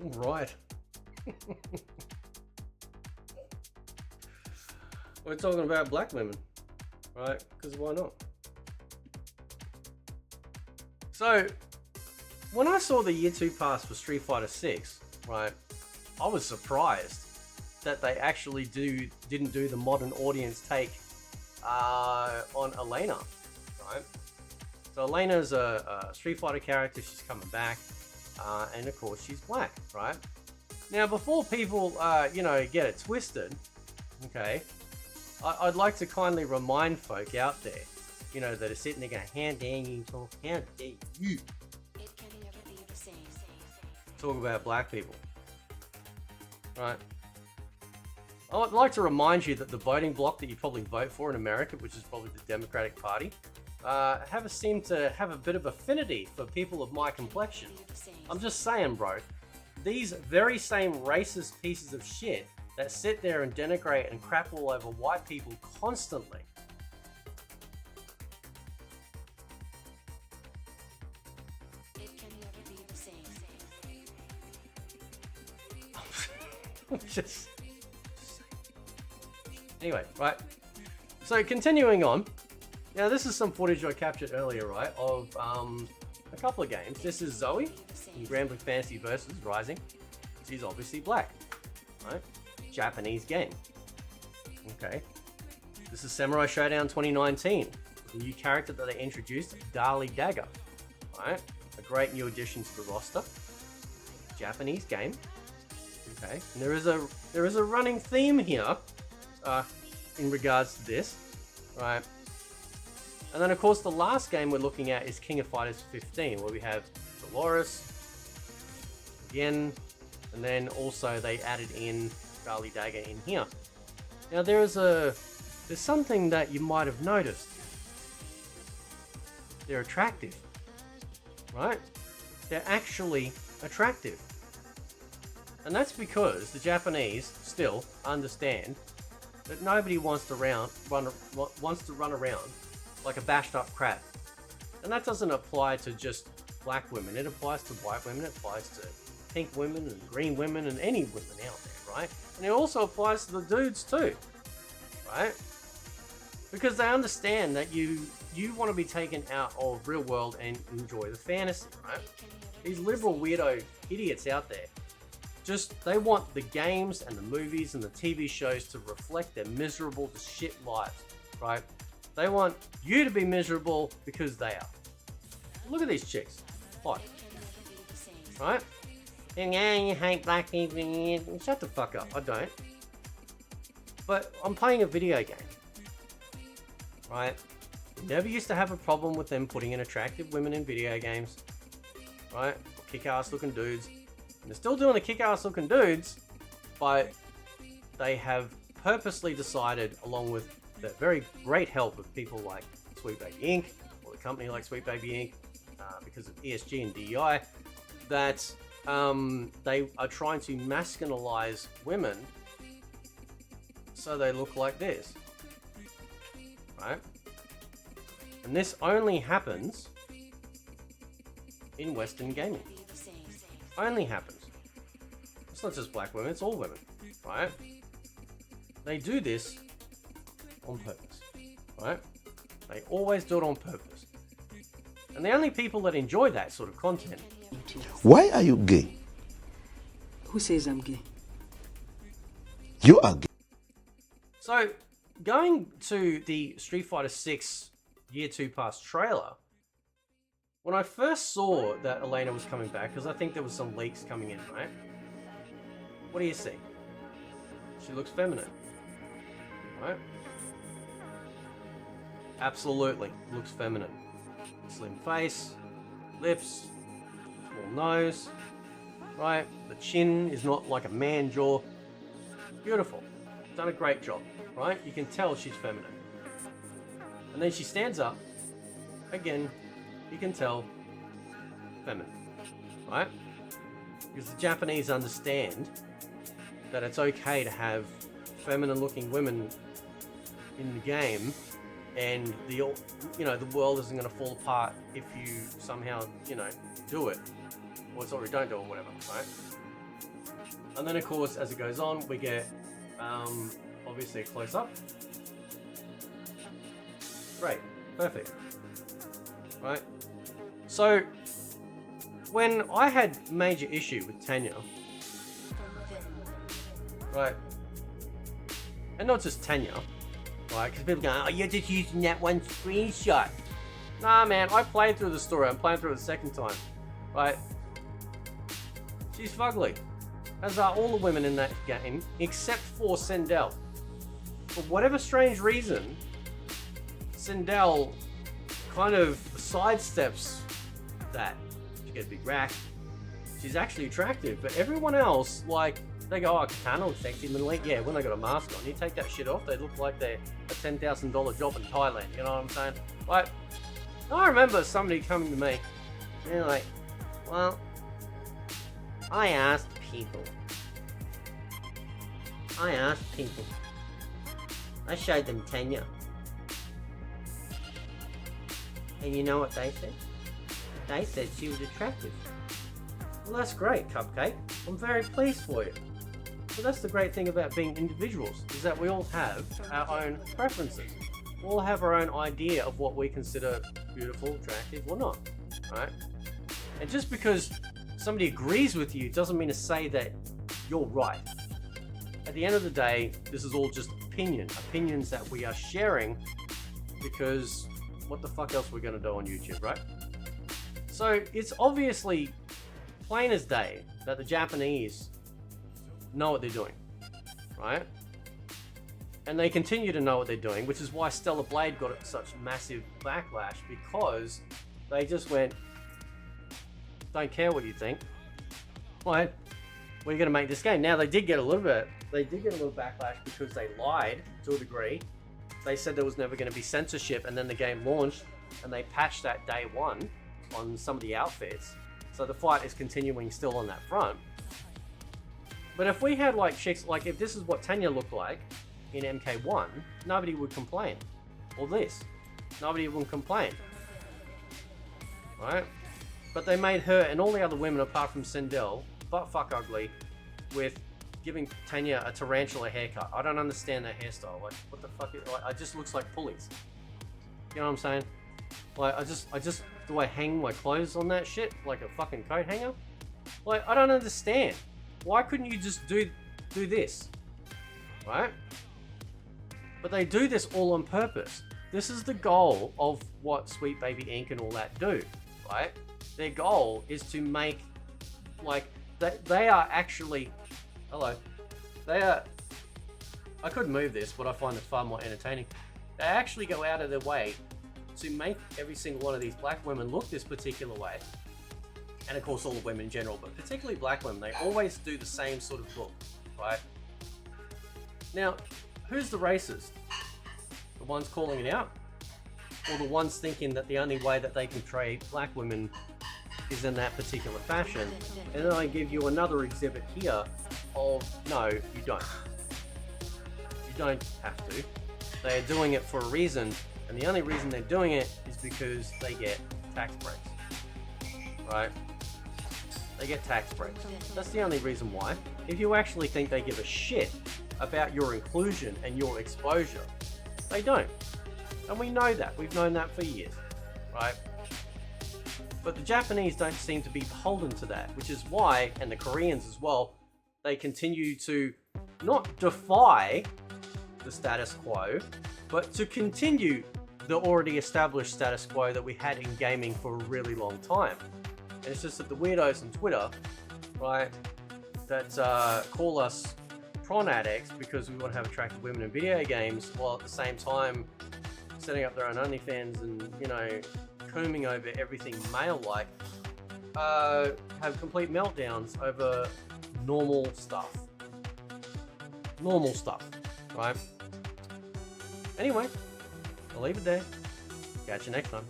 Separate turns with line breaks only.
Right. We're talking about black women, right? Because why not? So, when I saw the year 2 pass for Street Fighter 6, right, I was surprised that they actually didn't do the modern audience take on Elena, right? So Elena's a Street Fighter character. She's coming back, and of course she's black, right? Now, before people, get it twisted, okay, I'd like to kindly remind folk out there, that are sitting there going, how dare you talk, how dare you talk about black people, right? I would like to remind you that the voting bloc that you probably vote for in America, which is probably the Democratic Party, seem to have a bit of affinity for people of my complexion. I'm just saying, bro. These very same racist pieces of shit that sit there and denigrate and crap all over white people constantly. Anyway, right. So continuing on. Now this is some footage I captured earlier, right, of a couple of games. This is Zoe in Grand Blue Fantasy vs. Rising. She's obviously black, right? Japanese game. Okay. This is Samurai Showdown 2019. The new character that they introduced, Dali Dagger, right? A great new addition to the roster. Japanese game. Okay. And there is a running theme here in regards to this, right? And then, of course, the last game we're looking at is King of Fighters 15, where we have Dolores again, and then also they added in Dali Dagger in here. Now, there's something that you might have noticed. They're attractive, right? They're actually attractive. And that's because the Japanese still understand that nobody wants to run around like a bashed up crab. And that doesn't apply to just black women. It applies to white women, it applies to pink women and green women and any women out there, right? And it also applies to the dudes too, right? Because they understand that you want to be taken out of real world and enjoy the fantasy, right? These liberal weirdo idiots out there, they want the games and the movies and the TV shows to reflect their miserable to shit lives, right? They want you to be miserable because they are. Look at these chicks. What? Right? And yeah, you hate black people. Shut the fuck up. I don't. But I'm playing a video game. Right? Never used to have a problem with them putting in attractive women in video games. Right? Or kick-ass looking dudes. And they're still doing the kick-ass looking dudes, but they have purposely decided, along with the very great help of people like Sweet Baby Inc. or the company like Sweet Baby Inc. Because of ESG and DEI, that they are trying to masculinize women so they look like this, right? And this only happens in Western gaming. Only happens. It's not just black women, it's all women, right? They do this on purpose, right? They always do it on purpose. And the only people that enjoy that sort of content...
Why are you gay?
Who says I'm gay?
You are gay.
So, going to the Street Fighter 6 Year 2 Pass trailer, when I first saw that Elena was coming back, because I think there was some leaks coming in, right? What do you see? She looks feminine, right? Absolutely looks feminine. Slim face, lips, small nose, right? The chin is not like a man jaw. Beautiful. Done a great job, right? You can tell she's feminine. And then she stands up. Again, you can tell feminine, right? Because the Japanese understand that it's okay to have feminine looking women in the game, and the world isn't going to fall apart if you somehow do it, or sorry, don't do it, whatever, right? And then of course, as it goes on, we get obviously a close up. Great, perfect. Right. So when I had major issue with Tanya, right, and not just Tanya, right, because people go, oh, you're just using that one screenshot. Nah, man, I played through the story. I'm playing through it the second time, right? She's fugly, as are all the women in that game, except for Sindel. For whatever strange reason, Sindel kind of sidesteps that. She gets a big rack. She's actually attractive, but everyone else, like, they go, oh, Katana looks sexy. And like, yeah, when they got a mask on, you take that shit off, they look like they're a $10,000 job in Thailand. You know what I'm saying? Like, I remember somebody coming to me, and they're like, well, I asked people. I showed them Tanya. And you know what they said? They said she was attractive. Well, that's great, Cupcake. I'm very pleased for you. But that's the great thing about being individuals, is that we all have our own preferences. We all have our own idea of what we consider beautiful, attractive, or not, right? And just because somebody agrees with you doesn't mean to say that you're right. At the end of the day, this is all just opinions that we are sharing, because what the fuck else we're gonna do on YouTube, right? So it's obviously plain as day that the Japanese know what they're doing, right? And they continue to know what they're doing, which is why Stellar Blade got such massive backlash, because they just went, don't care what you think. Right? We're going to make this game. Now they did get a little backlash because they lied to a degree. They said there was never going to be censorship, and then the game launched and they patched that day one on some of the outfits. So the fight is continuing still on that front. But if we had like chicks, like if this is what Tanya looked like in MK1, nobody would complain. Or this, nobody would complain. Right? But they made her and all the other women apart from Sindel butt fuck ugly with giving Tanya a tarantula haircut. I don't understand that hairstyle. Like, what the fuck? It just looks like pulleys. You know what I'm saying? Like, do I hang my clothes on that shit like a fucking coat hanger? Like, I don't understand. Why couldn't you just do this? Right? But they do this all on purpose. This is the goal of what Sweet Baby Inc. and all that do, right? Their goal is to make, like, they are actually, hello, they are, I could move this, but I find it far more entertaining. They actually go out of their way to make every single one of these black women look this particular way. And of course all the women in general, but particularly black women, they always do the same sort of look, right? Now, who's the racist? The ones calling it out? Or the ones thinking that the only way that they can portray black women is in that particular fashion? And then I give you another exhibit here of, no, you don't. You don't have to. They are doing it for a reason, and the only reason they're doing it is because they get tax breaks. Right? They get tax breaks. That's the only reason why. If you actually think they give a shit about your inclusion and your exposure, they don't. And we know that. We've known that for years. Right? But the Japanese don't seem to be beholden to that, which is why, and the Koreans as well, they continue to not defy the status quo, but to continue the already established status quo that we had in gaming for a really long time. And it's just that the weirdos on Twitter, right, that call us prawn addicts because we want to have attractive women in video games, while at the same time setting up their own OnlyFans and, you know, combing over everything male-like, have complete meltdowns over normal stuff. Normal stuff, right? Anyway, I'll leave it there. Catch you next time.